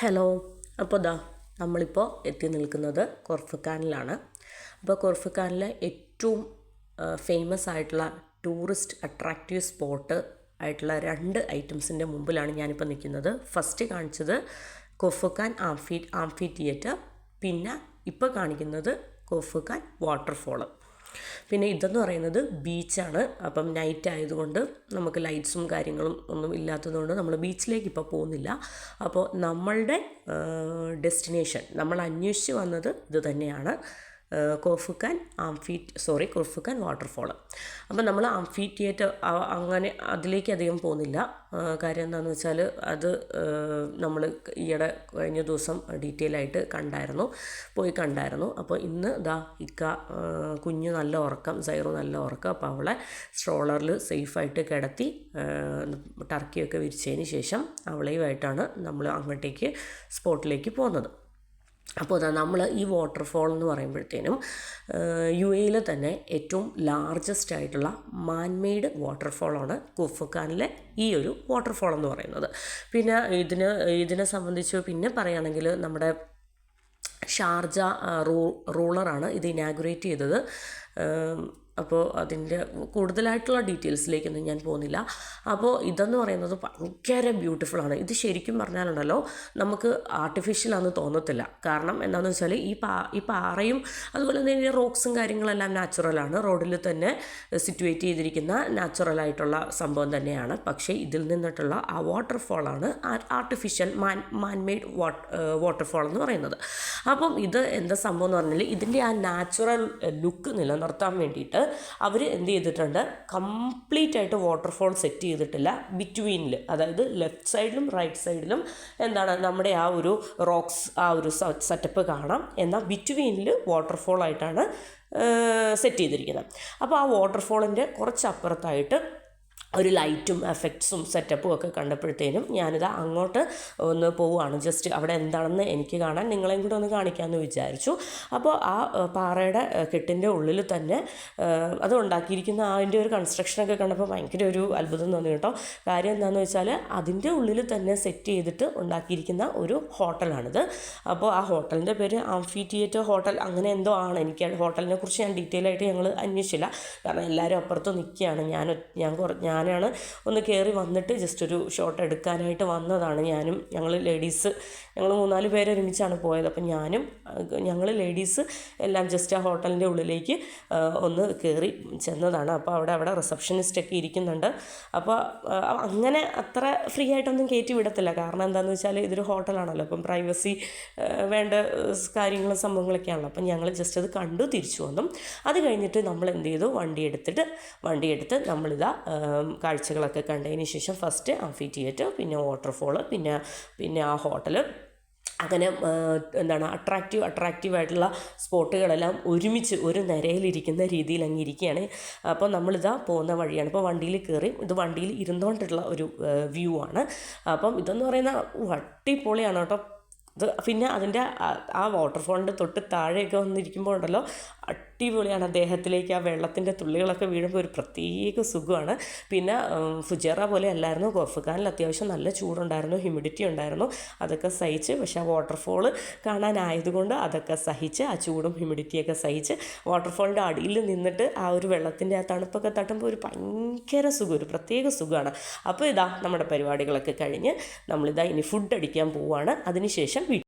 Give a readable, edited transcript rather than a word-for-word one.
Hello. അപ്പോൾ നമ്മളിപ്പോൾ എത്തി നിൽക്കുന്നത് കൊർഫുഖാനിലാണ്. അപ്പോൾ കൊർഫുഖാനിലെ ഏറ്റവും ഫേമസ് ആയിട്ടുള്ള ടൂറിസ്റ്റ് അട്രാക്റ്റീവ് സ്പോട്ട് ആയിട്ടുള്ള 2 ഐറ്റംസിൻ്റെ മുമ്പിലാണ് ഞാനിപ്പോൾ നിൽക്കുന്നത്. ഫസ്റ്റ് കാണിച്ചത് കൊർഫുഖാൻ ആംഫി തിയേറ്റർ, പിന്നെ ഇപ്പോൾ കാണിക്കുന്നത് കൊർഫുഖാൻ വാട്ടർഫോള്. പിന്നെ ഇതെന്ന് പറയുന്നത് ബീച്ചാണ്. അപ്പം നൈറ്റ് ആയതുകൊണ്ട് നമുക്ക് ലൈറ്റ്സും കാര്യങ്ങളും ഒന്നും ഇല്ലാത്തതുകൊണ്ട് നമ്മൾ ബീച്ചിലേക്ക് ഇപ്പോൾ പോകുന്നില്ല. അപ്പോൾ നമ്മളുടെ ഡെസ്റ്റിനേഷൻ നമ്മൾ അന്വേഷിച്ച് വന്നത് ഇത് തന്നെയാണ്, കൊർഫുഖാൻ കൊർഫുഖാൻ വാട്ടർഫോള്. അപ്പം നമ്മൾ ആംഫി തിയേറ്റർ അങ്ങനെ അതിലേക്ക് അധികം പോകുന്നില്ല. കാര്യം എന്താണെന്ന് വെച്ചാൽ അത് നമ്മൾ ഈയിടെ കഴിഞ്ഞ ദിവസം ഡീറ്റെയിൽ ആയിട്ട് പോയി കണ്ടായിരുന്നു. അപ്പോൾ ഇന്ന് കുഞ്ഞ് നല്ല ഉറക്കം, സൈറു നല്ല ഉറക്കം. അപ്പോൾ അവളെ സ്ട്രോളറിൽ സേഫായിട്ട് കിടത്തി ടർക്കിയൊക്കെ വിരിച്ചതിന് ശേഷം അവളെയുമായിട്ടാണ് നമ്മൾ അങ്ങോട്ടേക്ക് സ്പോട്ടിലേക്ക് പോകുന്നത്. അപ്പോൾ നമ്മൾ ഈ വാട്ടർഫോൾ എന്ന് പറയുമ്പോഴത്തേനും UAE തന്നെ ഏറ്റവും ലാർജസ്റ്റ് ആയിട്ടുള്ള മാൻമെയ്ഡ് വാട്ടർഫോളാണ് കൊർഫുഖാനിലെ ഈ ഒരു വാട്ടർഫോൾ എന്ന് പറയുന്നത്. പിന്നെ ഇതിനെ സംബന്ധിച്ച് പിന്നെ പറയുകയാണെങ്കിൽ നമ്മുടെ ഷാർജ റൂളറാണ് ഇത് ഇനാഗുറേറ്റ് ചെയ്തത്. അപ്പോൾ അതിൻ്റെ കൂടുതലായിട്ടുള്ള ഡീറ്റെയിൽസിലേക്കൊന്നും ഞാൻ പോകുന്നില്ല. അപ്പോൾ ഇതെന്ന് പറയുന്നത് ഭയങ്കര ബ്യൂട്ടിഫുള്ളാണ്. ഇത് ശരിക്കും പറഞ്ഞാലുണ്ടല്ലോ നമുക്ക് ആർട്ടിഫിഷ്യലാണെന്ന് തോന്നത്തില്ല. കാരണം എന്താണെന്ന് വെച്ചാൽ ഈ പാറയും അതുപോലെ തന്നെ റോക്സും കാര്യങ്ങളെല്ലാം നാച്ചുറലാണ്. റോഡിൽ തന്നെ സിറ്റുവേറ്റ് ചെയ്തിരിക്കുന്ന നാച്ചുറലായിട്ടുള്ള സംഭവം തന്നെയാണ്. പക്ഷേ ഇതിൽ നിന്നിട്ടുള്ള ആ വാട്ടർഫോളാണ് ആർട്ടിഫിഷ്യൽ മാൻമെയ്ഡ് വാട്ടർഫോൾ എന്ന് പറയുന്നത്. അപ്പം ഇത് എന്താ സംഭവം എന്ന് പറഞ്ഞാൽ ഇതിൻ്റെ ആ നാച്ചുറൽ ലുക്ക് നിലനിർത്താൻ വേണ്ടിയിട്ട് അവർ എന്ത് ചെയ്തിട്ടുണ്ട്, കംപ്ലീറ്റ് ആയിട്ട് വാട്ടർഫോൾ സെറ്റ് ചെയ്തിട്ടില്ല. ബിറ്റ്വീനിൽ, അതായത് ലെഫ്റ്റ് സൈഡിലും റൈറ്റ് സൈഡിലും നമ്മുടെ ആ ഒരു റോക്സ് ആ ഒരു സെറ്റപ്പ് കാണാം. എന്നാൽ ബിറ്റ്വീനിൽ വാട്ടർഫോൾ ആയിട്ടാണ് സെറ്റ് ചെയ്തിരിക്കുന്നത്. അപ്പോൾ ആ വാട്ടർഫോളിൻ്റെ കുറച്ചപ്പുറത്തായിട്ട് ഒരു ലൈറ്റും എഫക്ട്സും സെറ്റപ്പും ഒക്കെ കണ്ടപ്പോഴത്തേനും ഞാനിത് അങ്ങോട്ട് ഒന്ന് പോവുകയാണ്. ജസ്റ്റ് അവിടെ എന്താണെന്ന് എനിക്ക് കാണാൻ നിങ്ങളെയും കൂടെ ഒന്ന് കാണിക്കാമെന്ന് വിചാരിച്ചു. അപ്പോൾ ആ പാറയുടെ കെട്ടിൻ്റെ ഉള്ളിൽ തന്നെ അത് ഉണ്ടാക്കിയിരിക്കുന്ന അതിൻ്റെ ഒരു കൺസ്ട്രക്ഷനൊക്കെ കണ്ടപ്പോൾ ഭയങ്കര ഒരു അത്ഭുതം തോന്നി കേട്ടോ. കാര്യം എന്താണെന്ന് വെച്ചാൽ അതിൻ്റെ ഉള്ളിൽ തന്നെ സെറ്റ് ചെയ്തിട്ട് ഉണ്ടാക്കിയിരിക്കുന്ന ഒരു ഹോട്ടലാണിത്. അപ്പോൾ ആ ഹോട്ടലിൻ്റെ പേര് ആംഫി തിയേറ്റർ ഹോട്ടൽ അങ്ങനെ എന്തോ ആണ്. എനിക്ക് ഹോട്ടലിനെ കുറിച്ച് ഞാൻ ഡീറ്റെയിൽ ആയിട്ട് ഞങ്ങൾ അന്വേഷിച്ചില്ല. കാരണം എല്ലാവരും അപ്പുറത്ത് നിൽക്കുകയാണ്. ഞാനാണ് ഒന്ന് കയറി വന്നിട്ട് ജസ്റ്റ് ഒരു ഷോട്ട് എടുക്കാനായിട്ട് വന്നതാണ്. ഞങ്ങൾ 3-4 പേര് ഒരുമിച്ചാണ് പോയത്. അപ്പം ഞങ്ങൾ ലേഡീസ് എല്ലാം ജസ്റ്റ് ആ ഹോട്ടലിൻ്റെ ഉള്ളിലേക്ക് ഒന്ന് കയറി ചെന്നതാണ്. അപ്പോൾ അവിടെ റിസപ്ഷനിസ്റ്റൊക്കെ ഇരിക്കുന്നുണ്ട്. അപ്പോൾ അങ്ങനെ അത്ര ഫ്രീ ആയിട്ടൊന്നും കയറ്റി വിടത്തില്ല. കാരണം എന്താണെന്ന് വെച്ചാൽ ഇതൊരു ഹോട്ടലാണല്ലോ, അപ്പം പ്രൈവസി വേണ്ട കാര്യങ്ങളും സംഭവങ്ങളൊക്കെയാണല്ലോ. അപ്പം ഞങ്ങൾ ജസ്റ്റ് അത് കണ്ടു തിരിച്ചു വന്നു. അത് കഴിഞ്ഞിട്ട് നമ്മൾ എന്ത് ചെയ്തു, വണ്ടിയെടുത്ത് നമ്മളിതാ കാഴ്ചകളൊക്കെ കണ്ടതിന് ശേഷം ഫസ്റ്റ് ആംഫി തിയേറ്റർ, പിന്നെ വാട്ടർഫോള്, പിന്നെ ആ ഹോട്ടൽ, അങ്ങനെ അട്രാക്റ്റീവായിട്ടുള്ള സ്പോട്ടുകളെല്ലാം ഒരുമിച്ച് ഒരു നിരയിലിരിക്കുന്ന രീതിയിൽ അങ്ങ് ഇരിക്കുകയാണ്. അപ്പോൾ നമ്മളിതാ പോകുന്ന വഴിയാണ്. ഇപ്പോൾ വണ്ടിയിൽ കയറി, ഇത് വണ്ടിയിൽ ഇരുന്നുകൊണ്ടുള്ള ഒരു വ്യൂ ആണ്. അപ്പം ഇതെന്ന് പറയുന്ന അടിപൊളിയാണ് കേട്ടോ. പിന്നെ അതിൻ്റെ ആ വാട്ടർഫോളിൻ്റെ തൊട്ട് താഴെയൊക്കെ വന്നിരിക്കുമ്പോൾ ഉണ്ടല്ലോ അടിപൊളിയാണ്. അദ്ദേഹത്തിലേക്ക് ആ വെള്ളത്തിൻ്റെ തുള്ളികളൊക്കെ വീഴുമ്പോൾ ഒരു പ്രത്യേക സുഖമാണ്. പിന്നെ ഫുജേറ പോലെ അല്ലായിരുന്നു, കൊർഫുഖാനിൽ അത്യാവശ്യം നല്ല ചൂടുണ്ടായിരുന്നു, ഹ്യൂമിഡിറ്റി ഉണ്ടായിരുന്നു. അതൊക്കെ സഹിച്ച്, പക്ഷേ ആ വാട്ടർഫോൾ കാണാനായതുകൊണ്ട് അതൊക്കെ സഹിച്ച്, ആ ചൂടും ഹ്യൂമിഡിറ്റിയൊക്കെ സഹിച്ച് വാട്ടർഫോളിൻ്റെ അടിയിൽ നിന്നിട്ട് ആ ഒരു വെള്ളത്തിൻ്റെ ആ തണുപ്പൊക്കെ തട്ടുമ്പോൾ ഒരു ഭയങ്കര സുഖം, ഒരു പ്രത്യേക സുഖമാണ്. അപ്പോൾ നമ്മുടെ പരിപാടികളൊക്കെ കഴിഞ്ഞ് നമ്മളിതാ ഇനി ഫുഡ് അടിക്കാൻ പോവുകയാണ്. അതിനുശേഷം